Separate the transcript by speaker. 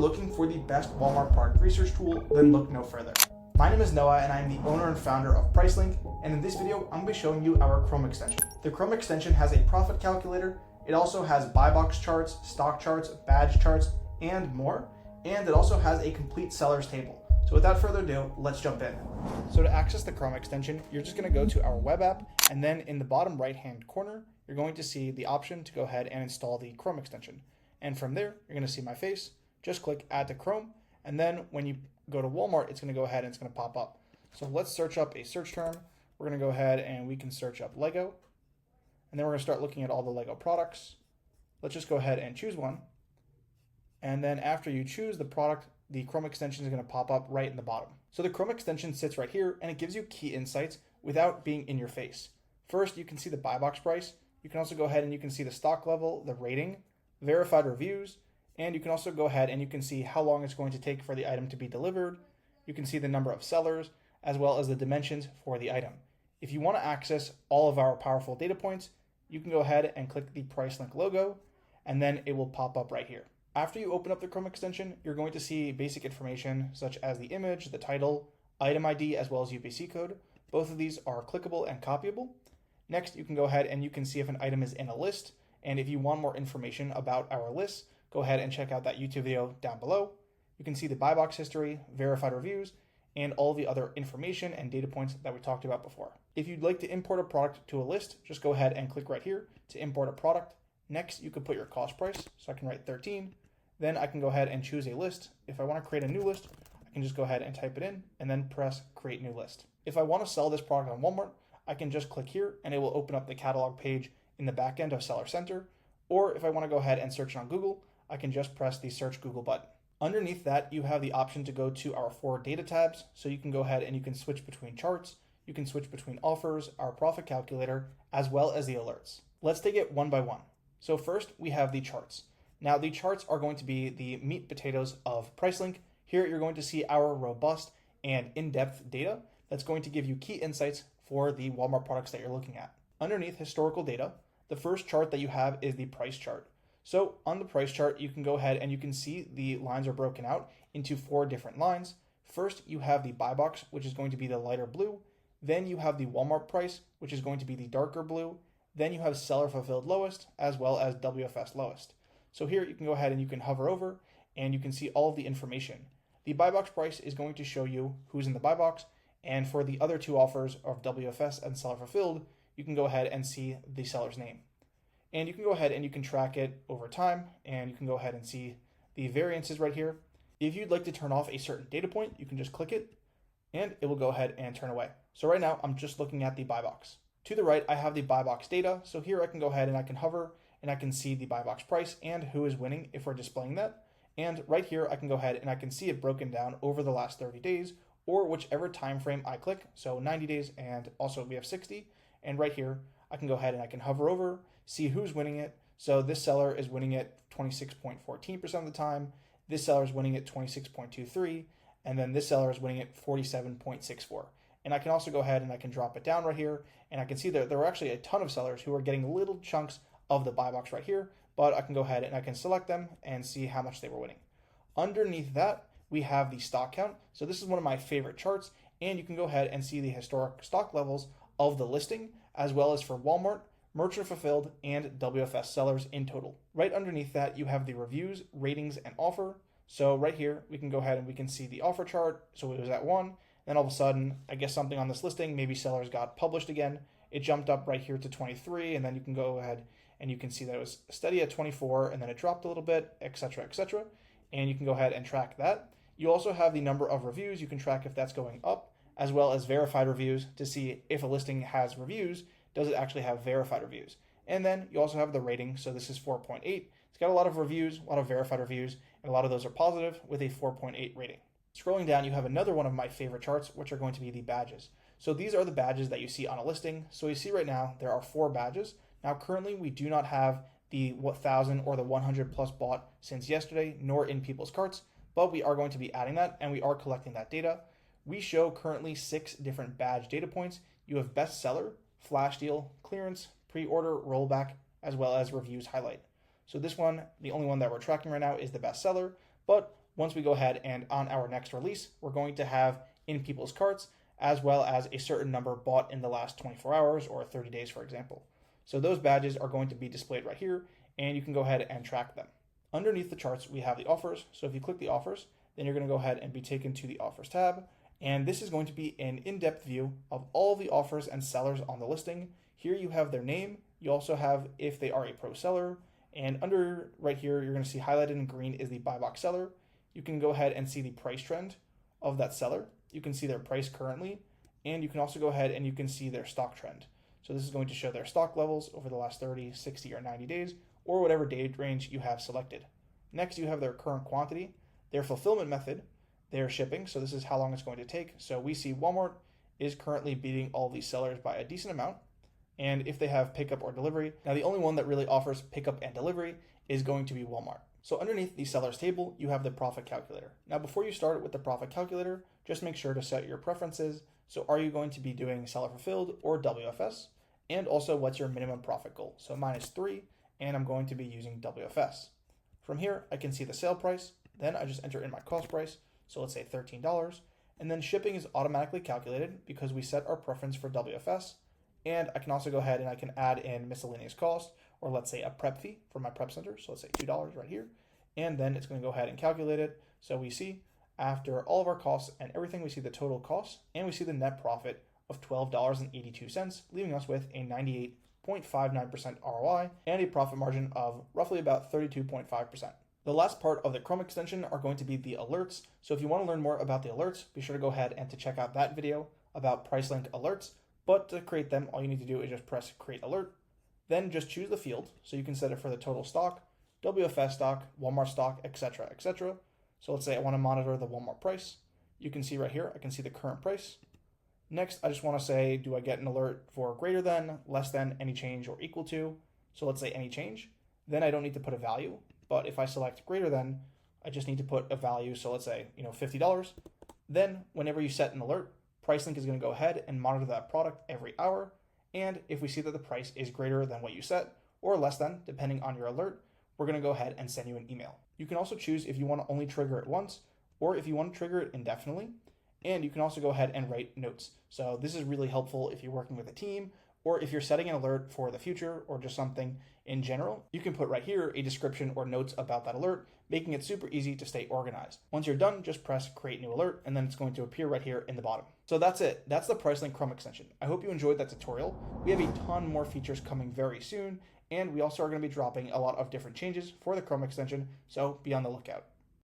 Speaker 1: looking for the best Walmart product research tool, then look no further. My name is Noah and I am the owner and founder of PriceLink, and in this video I'm going to be showing you our Chrome extension. The Chrome extension has a profit calculator, it also has buy box charts, stock charts, badge charts, and more, and it also has a complete sellers table. So without further ado, let's jump in. So to access the Chrome extension, you're just going to go to our web app, and then in the bottom right hand corner, you're going to see the option to go ahead and install the Chrome extension. And from there, you're going to see my face. Just click Add to Chrome, and then when you go to Walmart, it's going to go ahead and it's going to pop up. So let's search up a search term. We're going to go ahead and we can search up Lego, and then we're going to start looking at all the Lego products. Let's just go ahead and choose one. And then after you choose the product, the Chrome extension is going to pop up right in the bottom. So the Chrome extension sits right here, and it gives you key insights without being in your face. First, you can see the buy box price. You can also go ahead and you can see the stock level, the rating, verified reviews, and you can also go ahead and you can see how long it's going to take for the item to be delivered. You can see the number of sellers, as well as the dimensions for the item. If you want to access all of our powerful data points, you can go ahead and click the PriceLink logo, and then it will pop up right here. After you open up the Chrome extension, you're going to see basic information such as the image, the title, item ID, as well as UPC code. Both of these are clickable and copyable. Next, you can go ahead and you can see if an item is in a list. And if you want more information about our lists, go ahead and check out that YouTube video down below. You can see the buy box history, verified reviews, and all the other information and data points that we talked about before. If you'd like to import a product to a list, just go ahead and click right here to import a product. Next, you can put your cost price. So I can write 13. Then I can go ahead and choose a list. If I want to create a new list, I can just go ahead and type it in and then press create new list. If I want to sell this product on Walmart, I can just click here and it will open up the catalog page in the back end of Seller Center. Or if I want to go ahead and search on Google, I can just press the search Google button. Underneath that, you have the option to go to our 4 data tabs. So you can go ahead and you can switch between charts, you can switch between offers, our profit calculator, as well as the alerts. Let's take it one by one. So first we have the charts. Now the charts are going to be the meat and potatoes of PriceLink. Here you're going to see our robust and in-depth data that's going to give you key insights for the Walmart products that you're looking at. Underneath historical data, the first chart that you have is the price chart. So on the price chart, you can go ahead and you can see the lines are broken out into 4 different lines. First, you have the buy box, which is going to be the lighter blue. Then you have the Walmart price, which is going to be the darker blue. Then you have seller fulfilled lowest, as well as WFS lowest. So here you can go ahead and you can hover over and you can see all of the information. The buy box price is going to show you who's in the buy box. And for the other 2 offers of WFS and seller fulfilled, you can go ahead and see the seller's name. And you can go ahead and you can track it over time, and you can go ahead and see the variances right here. If you'd like to turn off a certain data point, you can just click it and it will go ahead and turn away. So right now I'm just looking at the buy box. To the right, I have the buy box data. So here I can go ahead and I can hover and I can see the buy box price and who is winning if we're displaying that. And right here, I can go ahead and I can see it broken down over the last 30 days or whichever time frame I click. So 90 days, and also we have 60. And right here, I can go ahead and I can hover over, see who's winning it. So this seller is winning it 26.14% of the time. This seller is winning it 26.23. And then this seller is winning it 47.64. And I can also go ahead and I can drop it down right here. And I can see that there were actually a ton of sellers who are getting little chunks of the buy box right here, but I can go ahead and I can select them and see how much they were winning. Underneath that, we have the stock count. So this is one of my favorite charts, and you can go ahead and see the historic stock levels of the listing, as well as for Walmart, merchant fulfilled, and WFS sellers in total. Right underneath that, you have the reviews, ratings, and offer. So right here, we can go ahead and we can see the offer chart. So it was at 1, then all of a sudden, I guess something on this listing, maybe sellers got published again. It jumped up right here to 23, and then you can go ahead and you can see that it was steady at 24, and then it dropped a little bit, etc., etc. And you can go ahead and track that. You also have the number of reviews. You can track if that's going up, as well as verified reviews to see if a listing has reviews, does it actually have verified reviews? And then you also have the rating. So this is 4.8. It's got a lot of reviews, a lot of verified reviews, and a lot of those are positive with a 4.8 rating. Scrolling down, you have another one of my favorite charts, which are going to be the badges. So these are the badges that you see on a listing. So you see right now, there are 4 badges. Now, currently, we do not have the 1,000 or the 100 plus bought since yesterday, nor in people's carts, but we are going to be adding that, and we are collecting that data. We show currently 6 different badge data points. You have bestseller, flash deal, clearance, pre-order, rollback, as well as reviews highlight. So this one, the only one that we're tracking right now is the bestseller, but once we go ahead and on our next release, we're going to have in people's carts, as well as a certain number bought in the last 24 hours or 30 days, for example. So those badges are going to be displayed right here, and you can go ahead and track them. Underneath the charts, we have the offers. So if you click the offers, then you're going to go ahead and be taken to the offers tab. And this is going to be an in-depth view of all the offers and sellers on the listing. Here you have their name. You also have if they are a pro seller. And under right here, you're going to see highlighted in green is the buy box seller. You can go ahead and see the price trend of that seller. You can see their price currently, and you can also go ahead and you can see their stock trend. So this is going to show their stock levels over the last 30, 60, or 90 days, or whatever date range you have selected. Next, you have their current quantity, their fulfillment method, their shipping. So this is how long it's going to take. So we see Walmart is currently beating all these sellers by a decent amount. And if they have pickup or delivery, now the only one that really offers pickup and delivery is going to be Walmart. So underneath the sellers table, you have the profit calculator. Now before you start with the profit calculator, just make sure to set your preferences. So are you going to be doing seller fulfilled or WFS? And also what's your minimum profit goal? So mine is 3, and I'm going to be using WFS. From here, I can see the sale price. Then I just enter in my cost price. So let's say $13. And then shipping is automatically calculated because we set our preference for WFS. And I can also go ahead and I can add in miscellaneous cost, or let's say a prep fee for my prep center. So let's say $2 right here. And then it's going to go ahead and calculate it. So we see after all of our costs and everything, we see the total costs, and we see the net profit of $12.82, leaving us with a 98.59% ROI and a profit margin of roughly about 32.5%. The last part of the Chrome extension are going to be the alerts. So if you want to learn more about the alerts, be sure to go ahead and to check out that video about PriceLink alerts. But to create them, all you need to do is just press create alert, then just choose the field. So you can set it for the total stock, WFS stock, Walmart stock, etc., etc. So let's say I want to monitor the Walmart price. You can see right here, I can see the current price. Next, I just want to say, do I get an alert for greater than, less than, any change, or equal to? So let's say any change. Then I don't need to put a value. But if I select greater than, I just need to put a value. So let's say, $50. Then whenever you set an alert, PriceLink is going to go ahead and monitor that product every hour. And if we see that the price is greater than what you set, or less than, depending on your alert, we're going to go ahead and send you an email. You can also choose if you want to only trigger it once, or if you want to trigger it indefinitely. And you can also go ahead and write notes. So this is really helpful if you're working with a team, or if you're setting an alert for the future, or just something in general. You can put right here a description or notes about that alert, making it super easy to stay organized. Once you're done, just press create new alert, and then it's going to appear right here in the bottom. So that's it. That's the PriceLink Chrome extension. I hope you enjoyed that tutorial. We have a ton more features coming very soon, and we also are going to be dropping a lot of different changes for the Chrome extension, so be on the lookout.